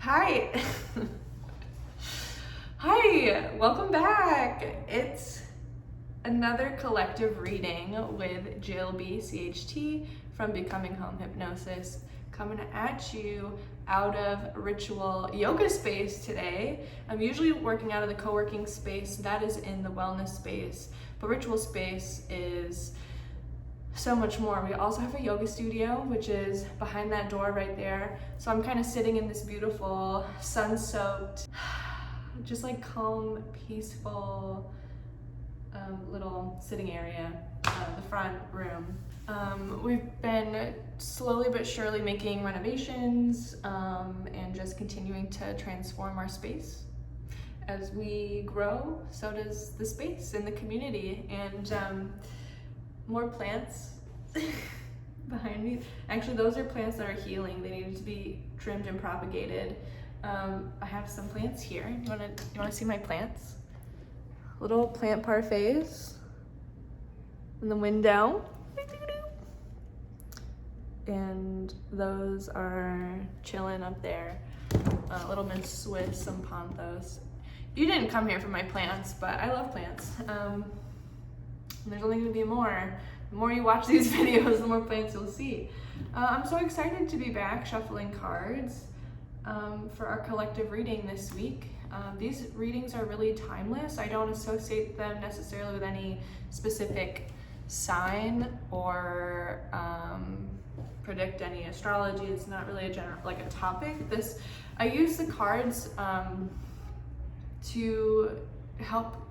Hi. Hi, welcome back. It's another collective reading with Jill B. CHT from Becoming Home Hypnosis, coming at you out of ritual yoga space today. I'm usually working out of the co-working space that is in the wellness space, but ritual space is so much more. We also have a yoga studio, which is behind that door right there. So I'm kind of sitting in this beautiful, sun-soaked, just like calm, peaceful little sitting area, the front room. We've been slowly but surely making renovations and just continuing to transform our space. As we grow, so does the space and the community, and more plants behind me. Actually, those are plants that are healing. They needed to be trimmed and propagated. I have some plants here. You wanna see my plants? Little plant parfaits in the window. And those are chilling up there. Little Miss Swiss, some Ponthos. You didn't come here for my plants, but I love plants. There's only gonna be more. The more you watch these videos, the more plants you'll see. I'm so excited to be back shuffling cards for our collective reading this week. These readings are really timeless. I don't associate them necessarily with any specific sign or predict any astrology. It's not really a topic. I use the cards to help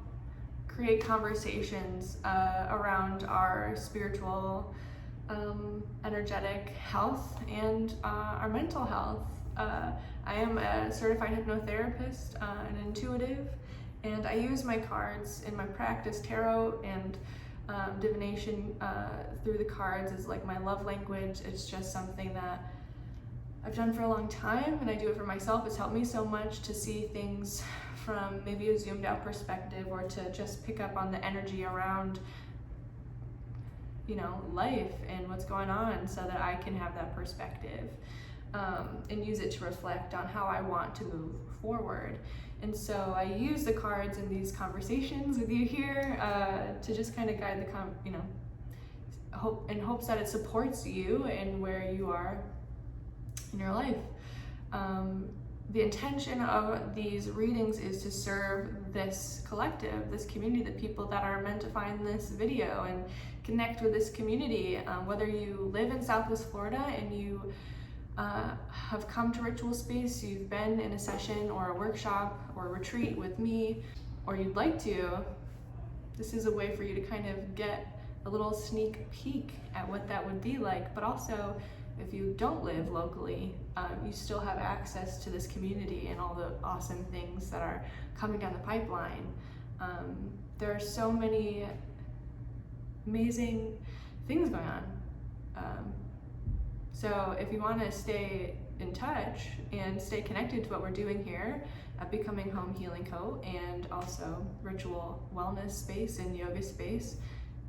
create conversations around our spiritual, energetic health and our mental health. I am a certified hypnotherapist, an intuitive, and I use my cards in my practice. Tarot and divination through the cards is like my love language. It's just something that I've done for a long time, and I do it for myself. It's helped me so much to see things from maybe a zoomed out perspective, or to just pick up on the energy around, life and what's going on, so that I can have that perspective and use it to reflect on how I want to move forward. And so I use the cards in these conversations with you here to just kind of guide in hopes that it supports you and where you are in your life. The intention of these readings is to serve this collective, this community, the people that are meant to find this video and connect with this community. Whether you live in Southwest Florida and you have come to ritual space, you've been in a session or a workshop or a retreat with me, or you'd like to, this is a way for you to kind of get a little sneak peek at what that would be like. But also, if you don't live locally, you still have access to this community and all the awesome things that are coming down the pipeline. There are so many amazing things going on. So if you want to stay in touch and stay connected to what we're doing here at Becoming Home Healing Co. and also ritual wellness space and yoga space,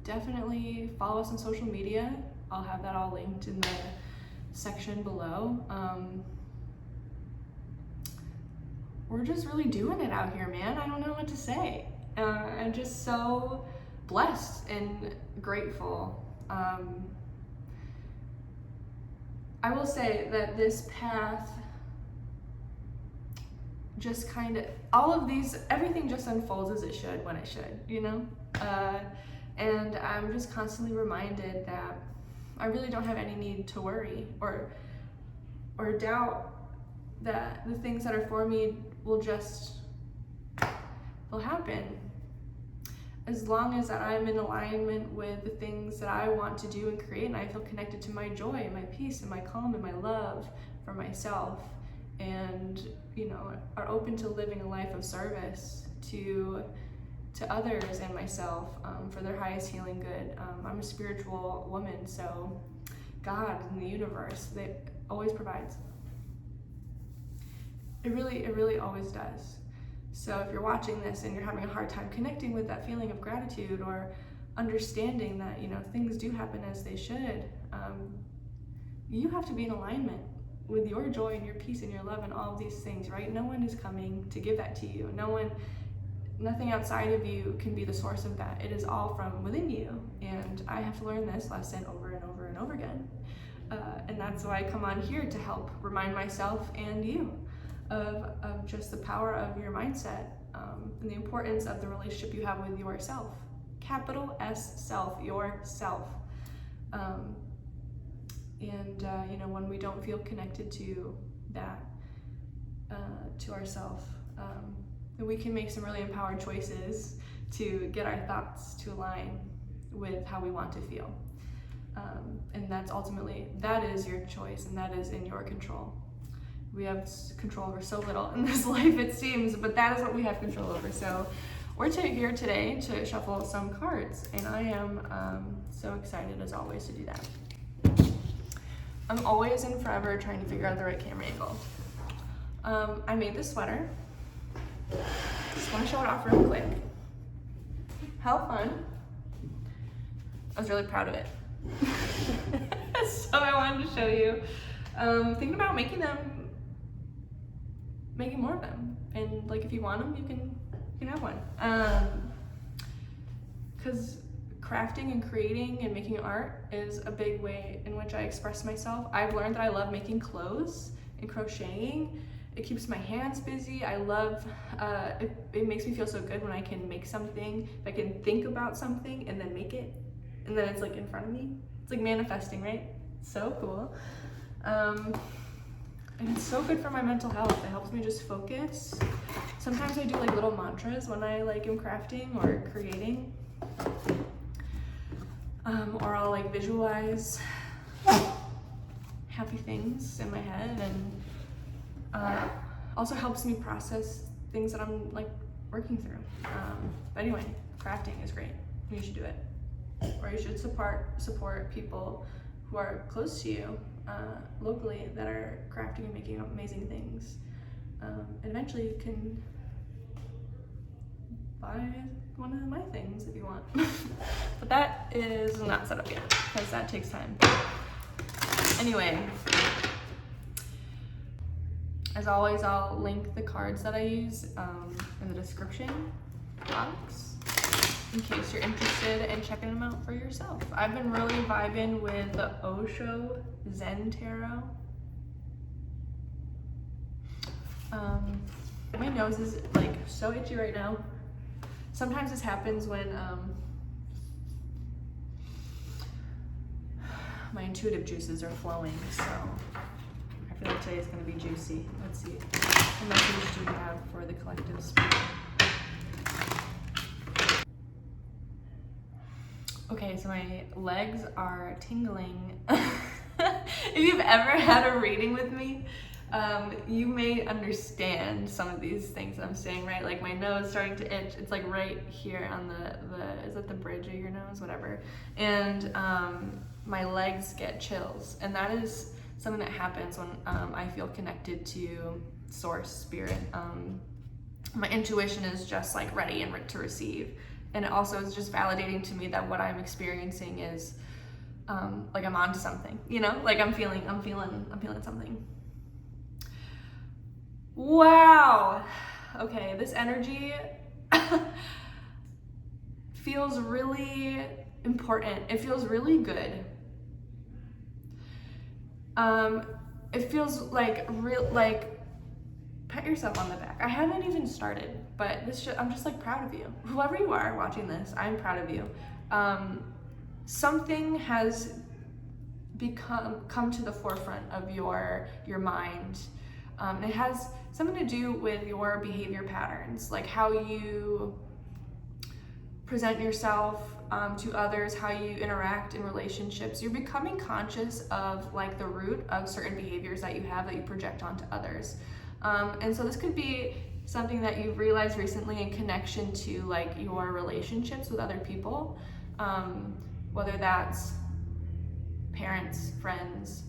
definitely follow us on social media. I'll have that all linked in the section below. We're just really doing it out here, man. I don't know what to say. I'm just so blessed and grateful. I will say that this path just everything just unfolds as it should when it should, and I'm just constantly reminded that I really don't have any need to worry or doubt that the things that are for me they'll happen. As long as I'm in alignment with the things that I want to do and create, and I feel connected to my joy and my peace and my calm and my love for myself, and are open to living a life of service to others and myself for their highest healing good. I'm a spiritual woman, so God and the universe, they always provides. It really always does. So if you're watching this and you're having a hard time connecting with that feeling of gratitude or understanding that things do happen as they should, you have to be in alignment. with your joy and your peace and your love and all of these things, right? No one is coming to give that to you. Nothing outside of you can be the source of that. It is all from within you. And I have to learn this lesson over and over and over again. And that's why I come on here to help remind myself and you of just the power of your mindset, and the importance of the relationship you have with yourself. Capital S self, yourself. You know, when we don't feel connected to that, to ourself, then we can make some really empowered choices to get our thoughts to align with how we want to feel. And that's ultimately, that is your choice and that is in your control. We have control over so little in this life, it seems, but that is what we have control over. So we're here today to shuffle some cards, and I am so excited as always to do that. I'm always and forever trying to figure out the right camera angle. I made this sweater. Just want to show it off real quick. How fun. I was really proud of it. So I wanted to show you. Thinking about making more of them. And like if you want them, you can have one. Because crafting and creating and making art is a big way in which I express myself. I've learned that I love making clothes and crocheting. It keeps my hands busy. I love, it makes me feel so good when I can make something, if I can think about something and then make it, and then it's like in front of me. It's like manifesting, right? So cool. And it's so good for my mental health. It helps me just focus. Sometimes I do like little mantras when I like am crafting or creating. Or I'll like visualize happy things in my head, and also helps me process things that I'm like working through. But anyway, crafting is great. You should do it. Or you should support people who are close to you locally that are crafting and making amazing things. And eventually you can buy one of my things if you want. But that is not set up yet because that takes time. Anyway, as always, I'll link the cards that I use in the description box in case you're interested in checking them out for yourself. I've been really vibing with the Osho Zen Tarot. My nose is like so itchy right now. Sometimes this happens when my intuitive juices are flowing, so I feel like today is going to be juicy. Let's see. What message do we have for the collective spirit? Okay, so my legs are tingling. If you've ever had a reading with me, you may understand some of these things I'm saying, right? Like my nose starting to itch. It's like right here on the is it the bridge of your nose? Whatever. And my legs get chills. And that is something that happens when I feel connected to source, spirit. My intuition is just like ready and to receive. And it also is just validating to me that what I'm experiencing is like I'm onto something, you know? Like I'm feeling something. Wow. Okay, this energy feels really important. It feels really good. It feels like pat yourself on the back. I haven't even started, but I'm just like proud of you. Whoever you are watching this, I'm proud of you. Something has come to the forefront of your mind. It has something to do with your behavior patterns, like how you present yourself to others, how you interact in relationships. You're becoming conscious of like the root of certain behaviors that you have that you project onto others. And so this could be something that you've realized recently in connection to like your relationships with other people, whether that's parents, friends.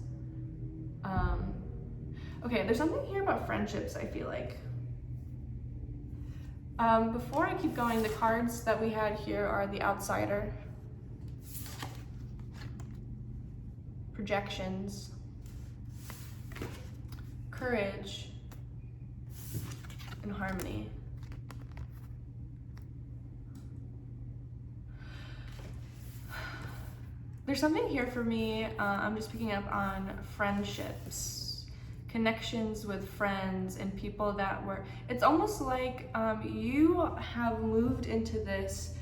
Okay, there's something here about friendships, I feel like. Before I keep going, the cards that we had here are the outsider, projections, courage and harmony. There's something here for me, I'm just picking up on friendships, connections with friends and people that were, it's almost like you have moved into this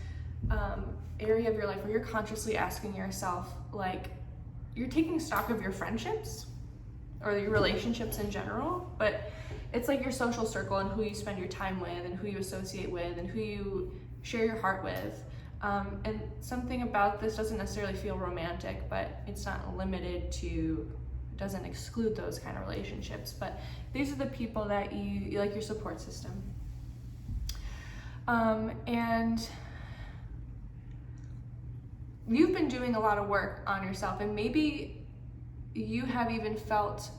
area of your life where you're consciously asking yourself, like, you're taking stock of your friendships or your relationships in general, but it's like your social circle and who you spend your time with and who you associate with and who you share your heart with. And something about this doesn't necessarily feel romantic, but it's not limited to, doesn't exclude those kind of relationships. But these are the people that you like, your support system. And you've been doing a lot of work on yourself, and maybe you have even felt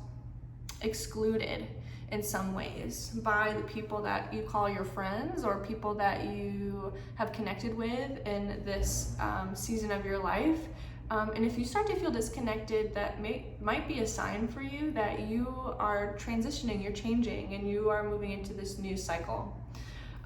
excluded in some ways by the people that you call your friends or people that you have connected with in this season of your life. And if you start to feel disconnected, that might be a sign for you that you are transitioning, you're changing, and you are moving into this new cycle.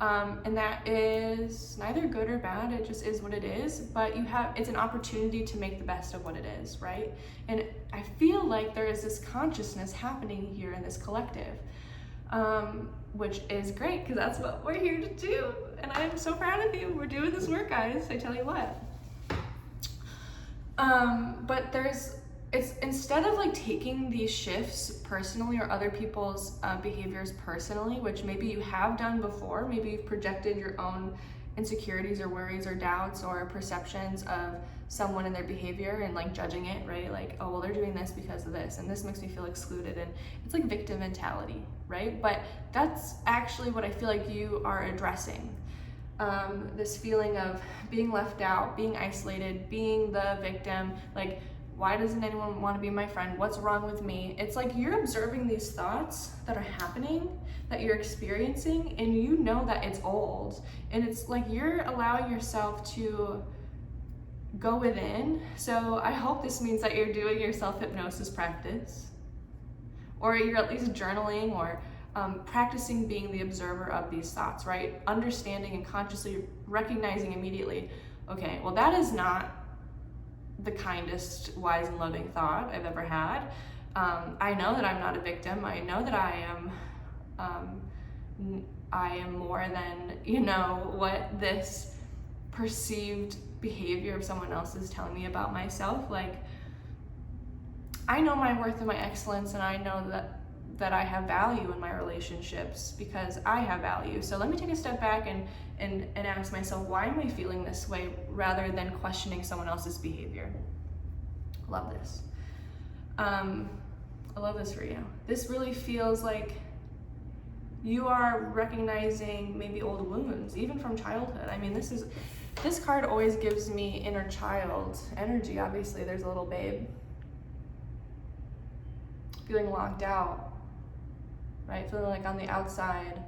And that is neither good or bad, it just is what it is, but it's an opportunity to make the best of what it is, right? And I feel like there is this consciousness happening here in this collective, which is great, because that's what we're here to do. And I'm so proud of you. We're doing this work, guys, I tell you what. But it's instead of like taking these shifts personally or other people's behaviors personally, which maybe you have done before, maybe you've projected your own insecurities or worries or doubts or perceptions of someone and their behavior and like judging it, right? Like, oh, well, they're doing this because of this, and this makes me feel excluded, and it's like victim mentality, right? But that's actually what I feel like you are addressing. This feeling of being left out, being isolated, being the victim, like, why doesn't anyone want to be my friend? What's wrong with me? It's like you're observing these thoughts that are happening, that you're experiencing, and you know that it's old. And it's like you're allowing yourself to go within. So I hope this means that you're doing your self-hypnosis practice, or you're at least journaling or practicing being the observer of these thoughts, right? Understanding and consciously recognizing immediately, okay, well, that is not the kindest, wise, and loving thought I've ever had. I know that I'm not a victim. I know that I am more than, what this perceived behavior of someone else is telling me about myself. Like, I know my worth and my excellence, and I know that I have value in my relationships because I have value. So let me take a step back and ask myself, why am I feeling this way, rather than questioning someone else's behavior. Love this. I love this for you. This really feels like you are recognizing maybe old wounds, even from childhood. I mean, this card always gives me inner child energy. Obviously, there's a little babe feeling locked out, right? Feeling like on the outside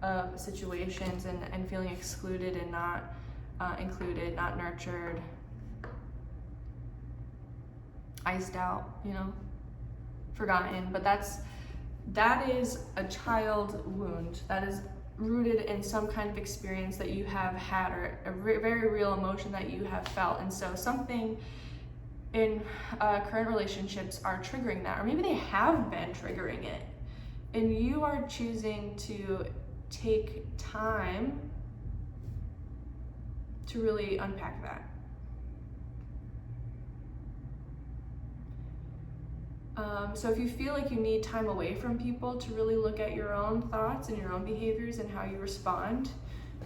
of situations and feeling excluded and not included, not nurtured, iced out, forgotten. But that is a child wound. That is rooted in some kind of experience that you have had, or a very real emotion that you have felt. And so something in current relationships are triggering that, or maybe they have been triggering it, and you are choosing to take time to really unpack that. So if you feel like you need time away from people to really look at your own thoughts and your own behaviors and how you respond,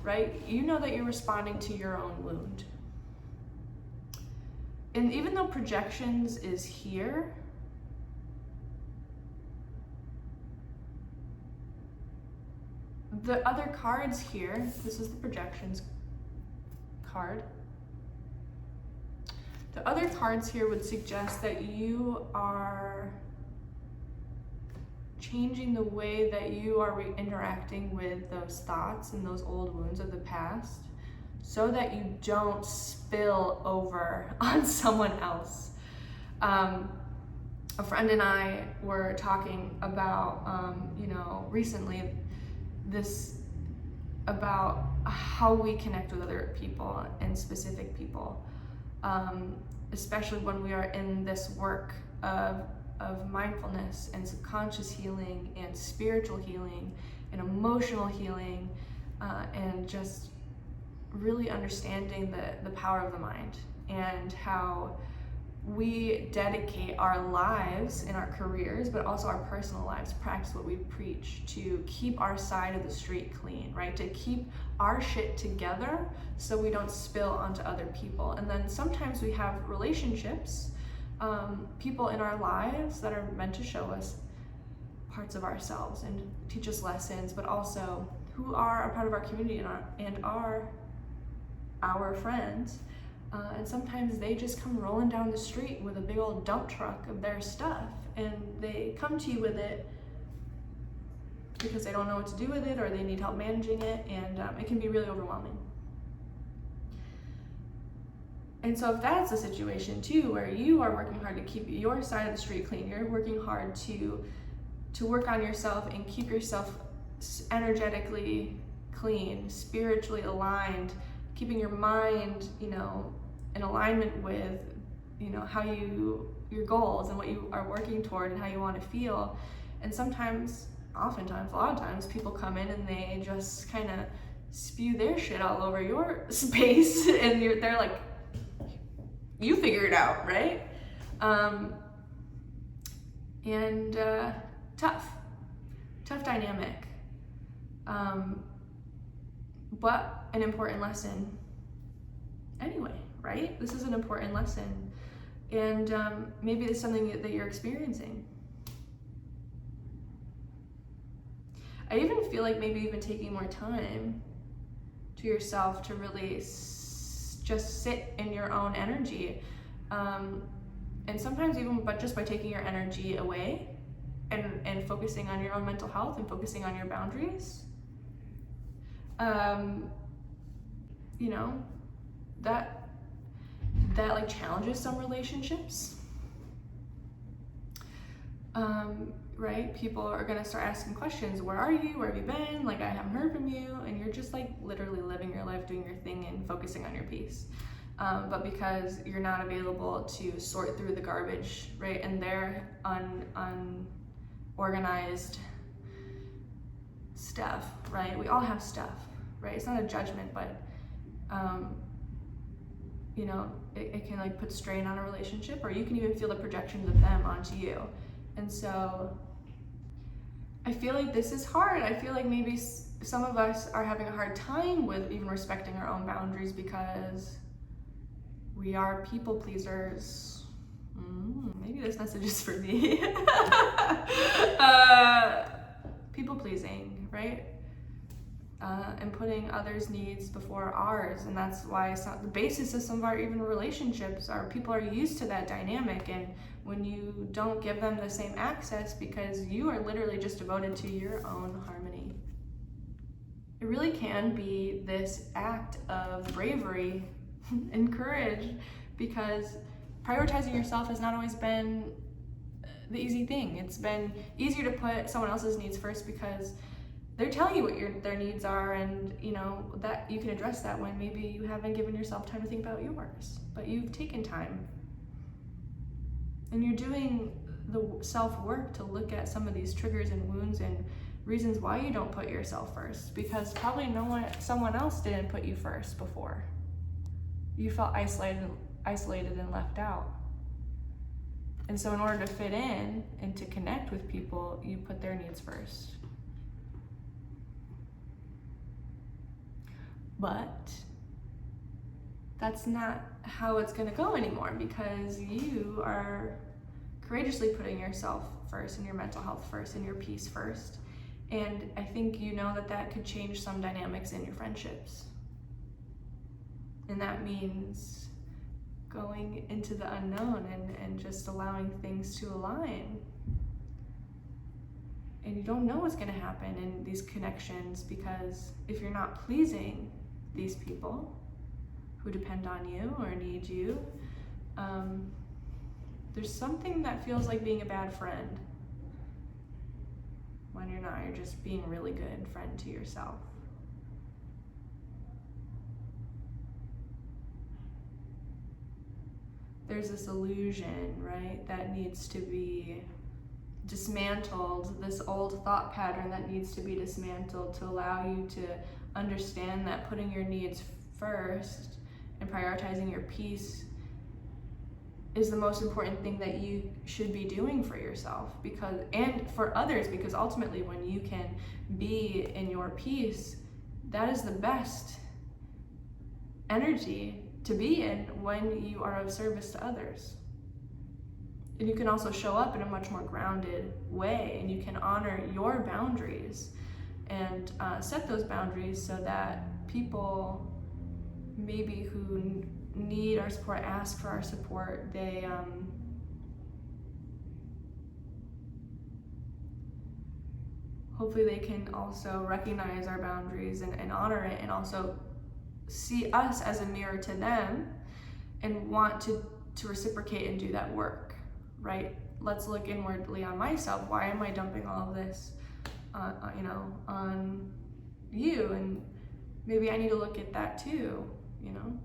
right? You know that you're responding to your own wound. And even though projections is here, the other cards here, this is the projections card. The other cards here would suggest that you are changing the way that you are interacting with those thoughts and those old wounds of the past, so that you don't spill over on someone else. a friend and I were talking about, recently about how we connect with other people and specific people, especially when we are in this work of mindfulness and subconscious healing and spiritual healing and emotional healing, and just really understanding the power of the mind and how we dedicate our lives and our careers, but also our personal lives, practice what we preach, to keep our side of the street clean, right? To keep our shit together so we don't spill onto other people. And then sometimes we have relationships, people in our lives that are meant to show us parts of ourselves and teach us lessons, but also who are a part of our community and are our friends. And sometimes they just come rolling down the street with a big old dump truck of their stuff, and they come to you with it because they don't know what to do with it or they need help managing it, and it can be really overwhelming. And so if that's the situation too, where you are working hard to keep your side of the street clean, you're working hard to work on yourself and keep yourself energetically clean, spiritually aligned, keeping your mind, in alignment with, how your goals and what you are working toward and how you want to feel. And oftentimes, a lot of times, people come in and they just kind of spew their shit all over your space, and they're like, you figure it out, right? Tough dynamic. But an important lesson anyway, right? This is an important lesson. And maybe it's something that you're experiencing. I even feel like maybe even taking more time to yourself to really just sit in your own energy. And sometimes even just by taking your energy away and focusing on your own mental health and focusing on your boundaries, that like challenges some relationships, right? People are gonna start asking questions. Where are you? Where have you been? Like, I haven't heard from you. And you're just like literally living your life, doing your thing and focusing on your peace. But because you're not available to sort through the garbage, right? And their unorganized stuff, right? We all have stuff, right? It's not a judgment, but it can like put strain on a relationship, or you can even feel the projections of them onto you. And so I feel like this is hard. I feel like maybe some of us are having a hard time with even respecting our own boundaries because we are people pleasers. Maybe this message is for me. People pleasing, right? And putting others' needs before ours. And that's why the basis of some of our even relationships are people are used to that dynamic. And when you don't give them the same access because you are literally just devoted to your own harmony, it really can be this act of bravery and courage, because prioritizing yourself has not always been the easy thing. It's been easier to put someone else's needs first because they're telling you what their needs are, and that you can address that when maybe you haven't given yourself time to think about yours, but you've taken time and you're doing the self-work to look at some of these triggers and wounds and reasons why you don't put yourself first, because probably someone else didn't put you first before. You felt isolated and left out. And so in order to fit in and to connect with people, you put their needs first. But that's not how it's going to go anymore, because you are courageously putting yourself first and your mental health first and your peace first. And I think that could change some dynamics in your friendships. And that means going into the unknown and just allowing things to align. And you don't know what's going to happen in these connections, because if you're not pleasing these people who depend on you or need you, there's something that feels like being a bad friend when you're not. You're just being a really good friend to yourself. There's this illusion, right, that needs to be dismantled, this old thought pattern that needs to be dismantled to allow you to understand that putting your needs first and prioritizing your peace is the most important thing that you should be doing for yourself, because, and for others, because ultimately when you can be in your peace, that is the best energy to be in when you are of service to others. And you can also show up in a much more grounded way, and you can honor your boundaries and set those boundaries so that people maybe who need our support, ask for our support, they hopefully they can also recognize our boundaries and honor it, and also see us as a mirror to them and want to reciprocate and do that work, right? Let's look inwardly on myself. Why am I dumping all of this on you? And maybe I need to look at that too, you know?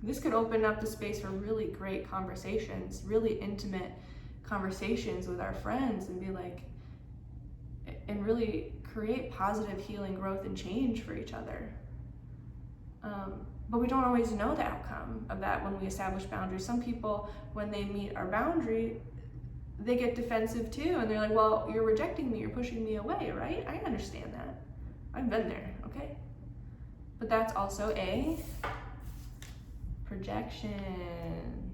This could open up the space for really great conversations, really intimate conversations with our friends, and be like, and really create positive healing, growth, and change for each other. But we don't always know the outcome of that when we establish boundaries. Some people, when they meet our boundary, they get defensive too, and they're like, well, you're rejecting me, you're pushing me away, right? I understand that. I've been there, okay? But that's also a projection.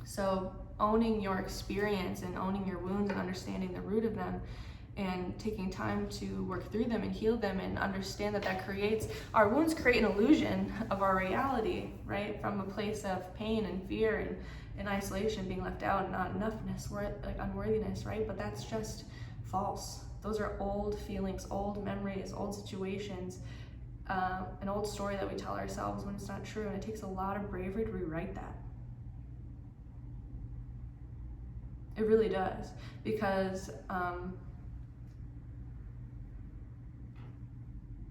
So owning your experience and owning your wounds and understanding the root of them and taking time to work through them and heal them, and understand that creates, our wounds create an illusion of our reality, right? From a place of pain and fear and isolation, being left out, and not enoughness, like unworthiness, right? But that's just false. Those are old feelings, old memories, old situations, an old story that we tell ourselves when it's not true, and it takes a lot of bravery to rewrite that. It really does, because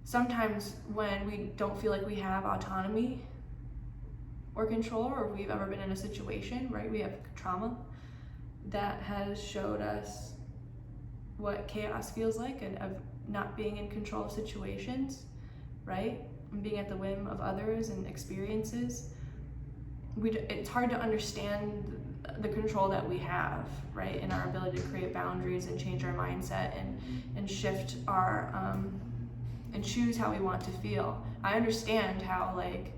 sometimes when we don't feel like we have autonomy or control, or we've ever been in a situation, right? We have trauma that has showed us what chaos feels like, and of not being in control of situations, right? And being at the whim of others and experiences. It's hard to understand the control that we have, right? And our ability to create boundaries and change our mindset and shift our, and choose how we want to feel. I understand how, like,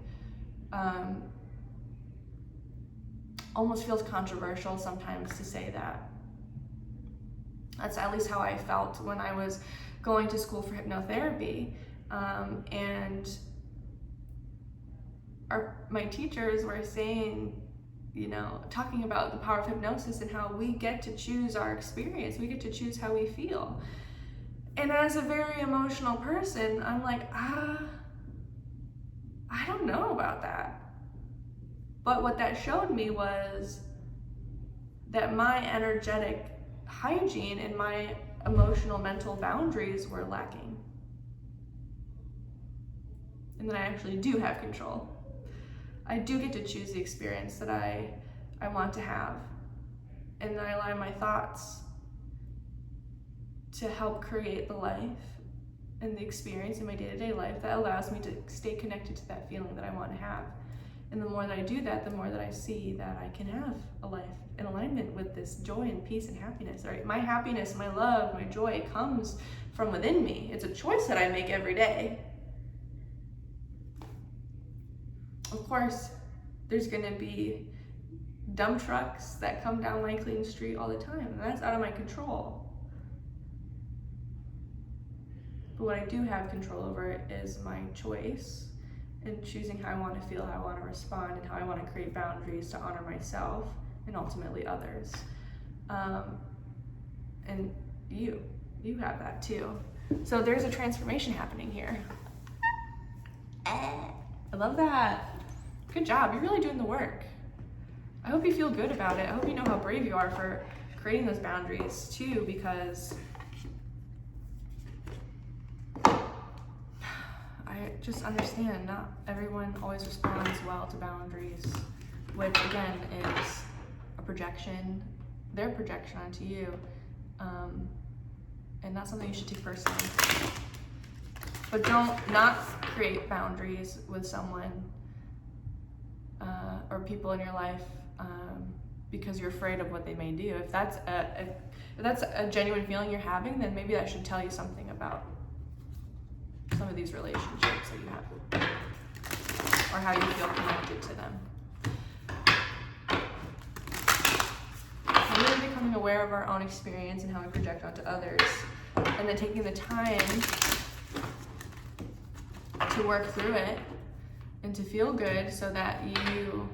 almost feels controversial sometimes to say that. That's at least how I felt when I was going to school for hypnotherapy. And my teachers were saying, you know, talking about the power of hypnosis and how we get to choose our experience. We get to choose how we feel. And as a very emotional person, I'm like, I don't know about that. But what that showed me was that my energetic hygiene and my emotional mental boundaries were lacking. And that I actually do have control. I do get to choose the experience that I want to have. And then I allow my thoughts to help create the life and the experience in my day-to-day life that allows me to stay connected to that feeling that I want to have. And the more that I do that, the more that I see that I can have a life in alignment with this joy and peace and happiness, right? My happiness, my love, my joy comes from within me. It's a choice that I make every day. Of course, there's gonna be dump trucks that come down my clean street all the time, and that's out of my control. But what I do have control over is my choice and choosing how I want to feel, how I want to respond, and how I want to create boundaries to honor myself and ultimately others. And you have that too. So there's a transformation happening here. I love that. Good job, you're really doing the work. I hope you feel good about it. I hope you know how brave you are for creating those boundaries too, because I just understand not everyone always responds well to boundaries, which again is a projection, their projection onto you, and not something you should take personally. But don't not create boundaries with someone or people in your life because you're afraid of what they may do. If that's a genuine feeling you're having, then maybe that should tell you something about some of these relationships that you have, or how you feel connected to them. We're really becoming aware of our own experience and how we project onto others, and then taking the time to work through it and to feel good so that you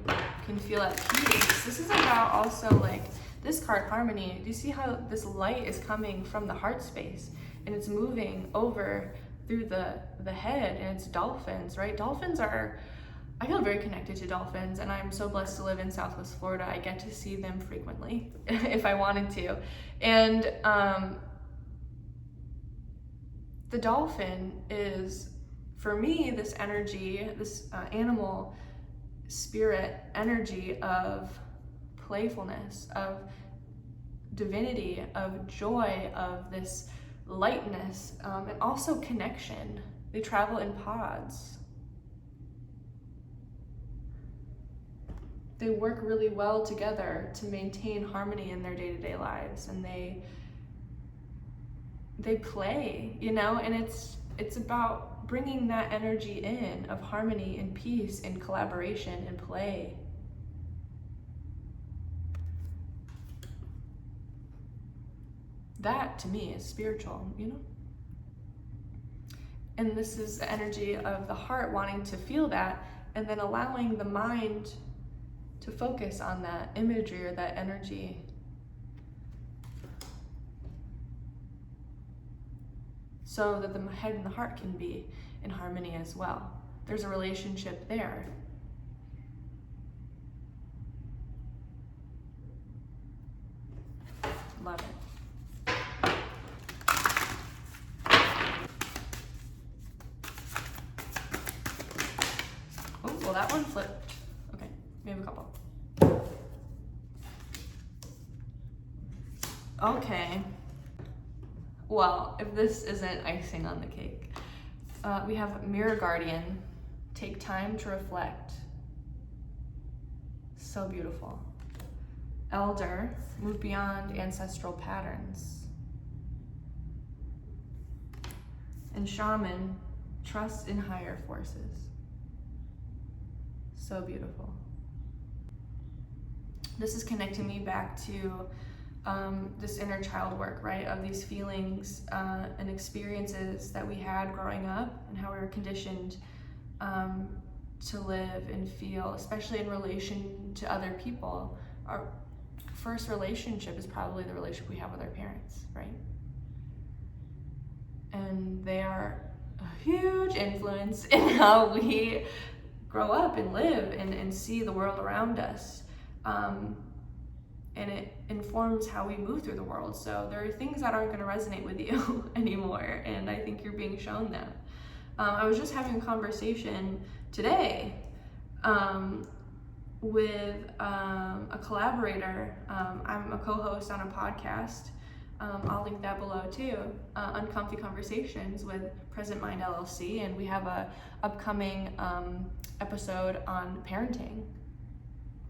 can feel at peace. This is about also like this card, harmony. Do you see how this light is coming from the heart space and it's moving over through the head, and it's dolphins, right? Dolphins are, I feel very connected to dolphins, and I'm so blessed to live in Southwest Florida. I get to see them frequently if I wanted to. And the dolphin is, for me, this energy, this animal spirit energy of playfulness, of divinity, of joy, of this lightness, and also connection. They travel in pods. They work really well together to maintain harmony in their day-to-day lives, and they play, you know, and it's about bringing that energy in of harmony and peace and collaboration and play. That to me is spiritual, you know? And this is the energy of the heart wanting to feel that, and then allowing the mind to focus on that imagery or that energy. So that the head and the heart can be in harmony as well. There's a relationship there. Love it. Oh, well, that one flipped. Okay, we have a couple. Okay. Well, if this isn't icing on the cake, we have Mirror Guardian. Take time to reflect. So beautiful. Elder, move beyond ancestral patterns. And Shaman, trust in higher forces. So beautiful. This is connecting me back to this inner child work, right? Of these feelings and experiences that we had growing up and how we were conditioned to live and feel, especially in relation to other people. Our first relationship is probably the relationship we have with our parents, right? And they are a huge influence in how we grow up and live and see the world around us. And it informs how we move through the world. So there are things that aren't going to resonate with you anymore, and I think you're being shown that. I was just having a conversation today with a collaborator. I'm a co-host on a podcast. I'll link that below too. Uncomfy Conversations with Present Mind LLC, and we have a upcoming episode on parenting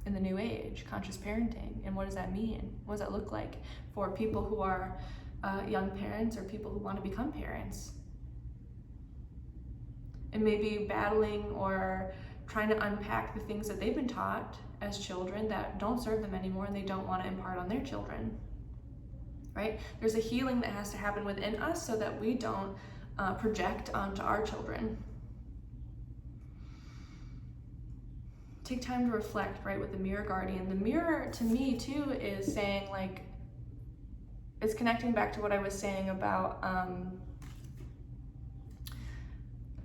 in the new age, conscious parenting, and what does that mean? What does that look like for people who are young parents or people who want to become parents? And maybe battling or trying to unpack the things that they've been taught as children that don't serve them anymore and they don't want to impart on their children, right? There's a healing that has to happen within us so that we don't project onto our children. Take time to reflect, right, with the Mirror Guardian. The mirror, to me, too, is saying, like, it's connecting back to what I was saying about,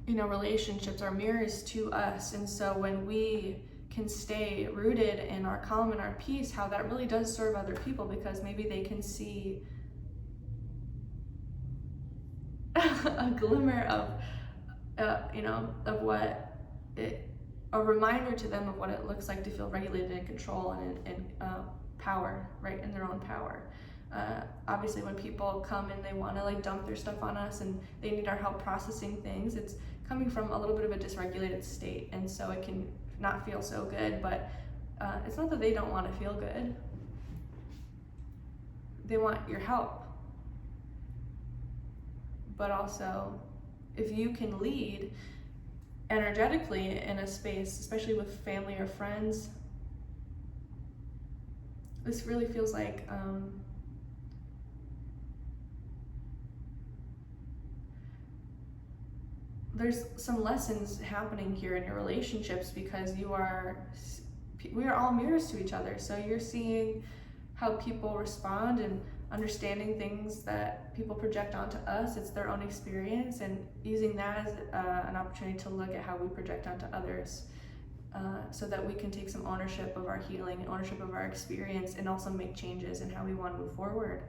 relationships are mirrors to us. And so when we can stay rooted in our calm and our peace, how that really does serve other people, because maybe they can see a glimmer of, of what a reminder to them of what it looks like to feel regulated and control and power, right, in their own power. Obviously, when people come and they want to like dump their stuff on us and they need our help processing things, it's coming from a little bit of a dysregulated state, and so it can not feel so good. But it's not that they don't want to feel good. They want your help. But also, if you can lead energetically in a space, especially with family or friends, this really feels like there's some lessons happening here in your relationships, because we are all mirrors to each other. So you're seeing how people respond and understanding things that people project onto us. It's their own experience, and using that as an opportunity to look at how we project onto others, so that we can take some ownership of our healing and ownership of our experience, and also make changes in how we want to move forward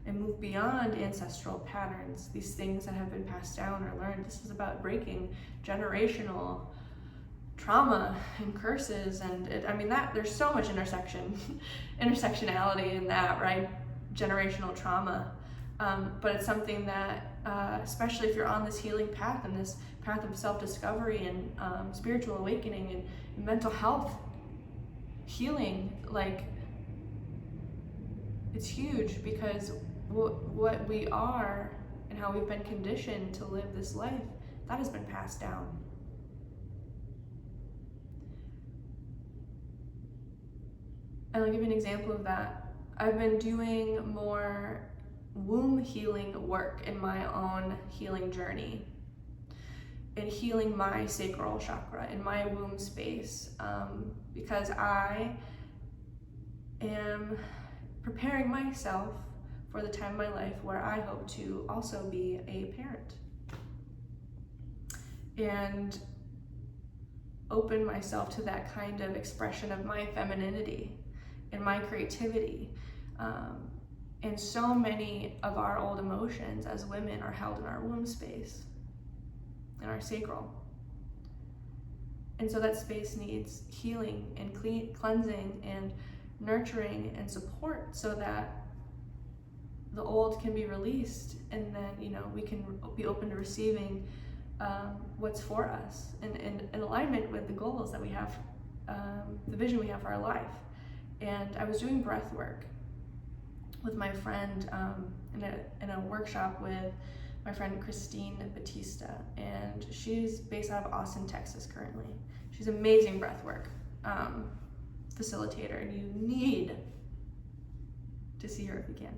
and move beyond ancestral patterns, these things that have been passed down or learned. This is about breaking generational trauma and curses, and there's so much intersectionality in that, right? Generational trauma, but it's something that, especially if you're on this healing path and this path of self-discovery and spiritual awakening and mental health healing, like, it's huge, because what we are and how we've been conditioned to live this life, that has been passed down. And I'll give you an example of that. I've been doing more womb healing work in my own healing journey, and healing my sacral chakra in my womb space, because I am preparing myself for the time of my life where I hope to also be a parent, and open myself to that kind of expression of my femininity and my creativity. And so many of our old emotions as women are held in our womb space, in our sacral. And so that space needs healing and cleansing and nurturing and support, so that the old can be released, and then we can be open to receiving what's for us, and in alignment with the goals that we have, the vision we have for our life. And I was doing breath work with my friend in a workshop with my friend Christine Batista, and she's based out of Austin, Texas currently. She's an amazing breathwork facilitator, and you need to see her if you can.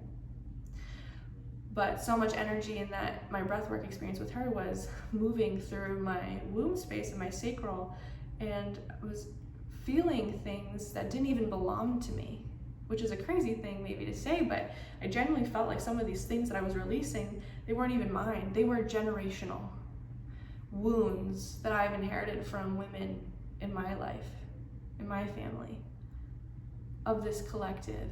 But so much energy in that my breathwork experience with her was moving through my womb space and my sacral, and I was feeling things that didn't even belong to me, which is a crazy thing maybe to say, but I genuinely felt like some of these things that I was releasing, they weren't even mine. They were generational wounds that I've inherited from women in my life, in my family, of this collective,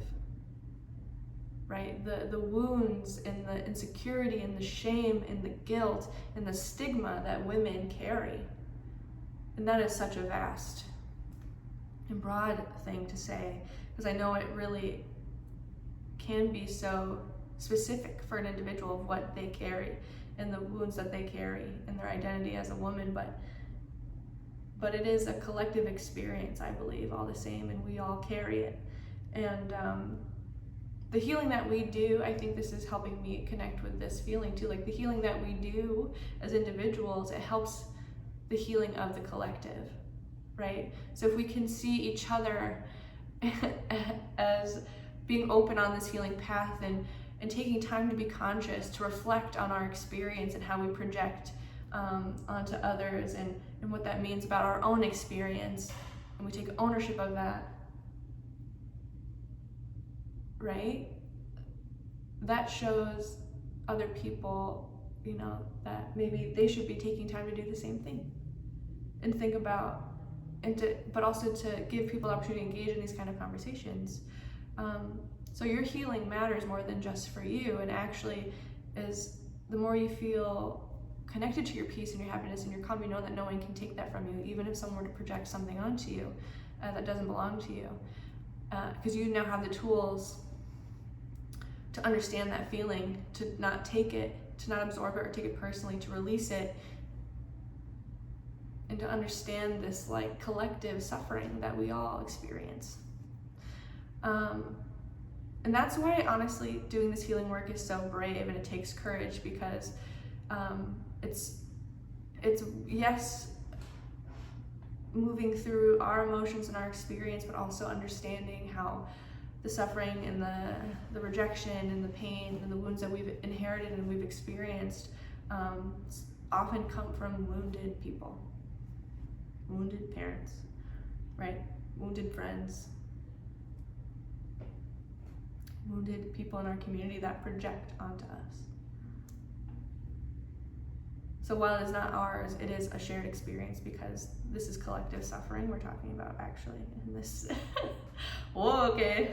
right? The wounds and the insecurity and the shame and the guilt and the stigma that women carry. And that is such a vast and broad thing to say, because I know it really can be so specific for an individual of what they carry and the wounds that they carry and their identity as a woman, but it is a collective experience, I believe, all the same, and we all carry it. And the healing that we do, I think this is helping me connect with this feeling too. Like the healing that we do as individuals, it helps the healing of the collective, right? So if we can see each other as being open on this healing path and taking time to be conscious, to reflect on our experience and how we project onto others, and what that means about our own experience, and we take ownership of that, right? That shows other people, that maybe they should be taking time to do the same thing, and think about but also to give people the opportunity to engage in these kind of conversations. So your healing matters more than just for you, and actually is the more you feel connected to your peace and your happiness and your calm, you know that no one can take that from you, even if someone were to project something onto you that doesn't belong to you. Because you now have the tools to understand that feeling, to not take it, to not absorb it or take it personally, to release it, and to understand this like collective suffering that we all experience. And that's why, honestly, doing this healing work is so brave, and it takes courage, because it's yes, moving through our emotions and our experience, but also understanding how the suffering and the rejection and the pain and the wounds that we've inherited and we've experienced often come from wounded people, wounded parents, right? Wounded friends, wounded people in our community that project onto us. So while it is not ours, it is a shared experience, because this is collective suffering we're talking about, actually, in this. Whoa, okay.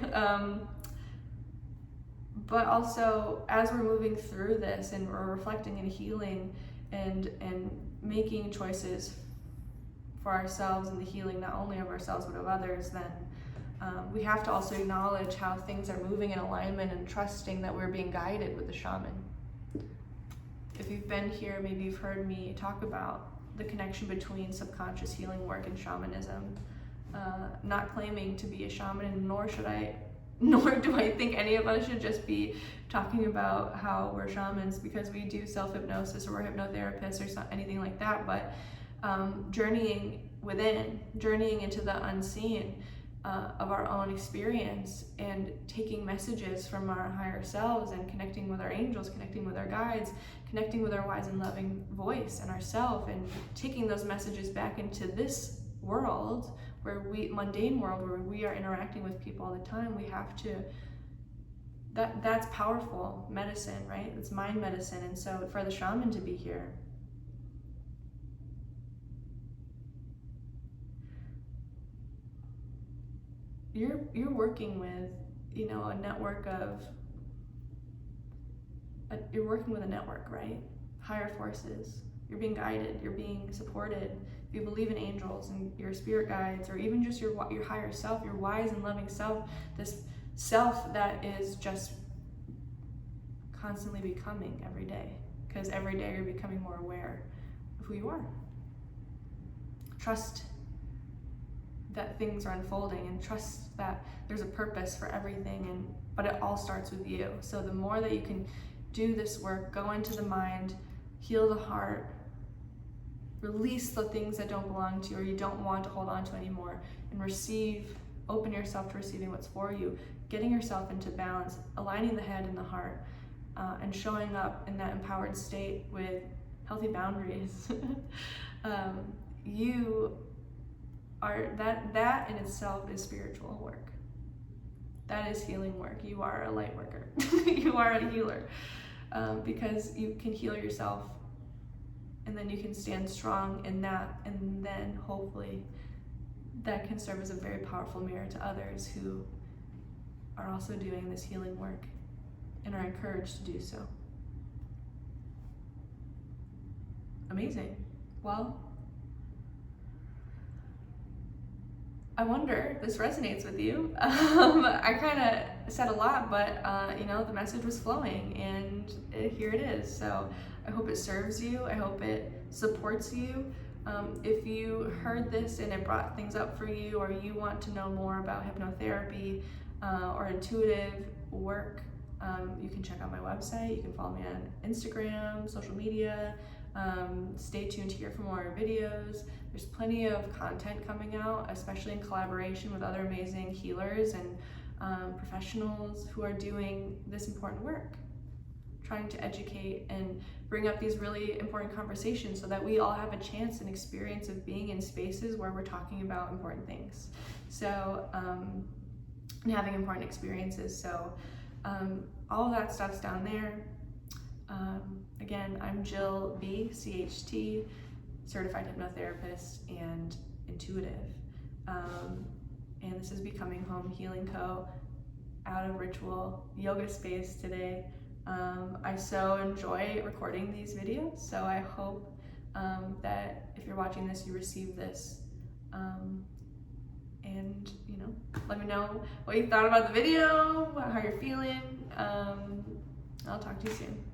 But also, as we're moving through this and we're reflecting and healing and making choices for ourselves and the healing not only of ourselves but of others, then we have to also acknowledge how things are moving in alignment and trusting that we're being guided with the shaman. If you've been here, maybe you've heard me talk about the connection between subconscious healing work and shamanism. Not claiming to be a shaman, nor do I think any of us should just be talking about how we're shamans because we do self-hypnosis or we're hypnotherapists or anything like that, but journeying within, journeying into the unseen of our own experience, and taking messages from our higher selves and connecting with our angels, connecting with our guides, connecting with our wise and loving voice and ourself, and taking those messages back into this world, mundane world, where we are interacting with people all the time. We have to, that's powerful medicine, right? It's mind medicine. And so for the shaman to be here, you're working with, a network you're working with a network, right? Higher forces. You're being guided, you're being supported. If you believe in angels and your spirit guides, or even just your higher self, your wise and loving self, this self that is just constantly becoming every day, because every day you're becoming more aware of who you are. Trust that things are unfolding, and trust that there's a purpose for everything, but it all starts with you. So the more that you can do this work, go into the mind, heal the heart, release the things that don't belong to you or you don't want to hold on to anymore, and open yourself to receiving what's for you, getting yourself into balance, aligning the head and the heart, and showing up in that empowered state with healthy boundaries. You are, that in itself is spiritual work. That is healing work. You are a light worker. You are a healer, because you can heal yourself, and then you can stand strong in that, and then hopefully that can serve as a very powerful mirror to others who are also doing this healing work and are encouraged to do so. Amazing. Well, I wonder if this resonates with you. I kind of said a lot, but the message was flowing, and here it is. So I hope it serves you. I hope it supports you. If you heard this and it brought things up for you, or you want to know more about hypnotherapy or intuitive work, you can check out my website. You can follow me on Instagram, social media. Stay tuned to hear for more videos. There's plenty of content coming out, especially in collaboration with other amazing healers and professionals who are doing this important work, trying to educate and bring up these really important conversations so that we all have a chance and experience of being in spaces where we're talking about important things. So, and having important experiences. So all of that stuff's down there. Again, I'm Jill B, CHT, certified hypnotherapist, and intuitive. And this is Becoming Home Healing Co. out of Ritual Yoga Space today. I so enjoy recording these videos, so I hope that if you're watching this, you receive this. And you know, let me know what you thought about the video, how you're feeling. I'll talk to you soon.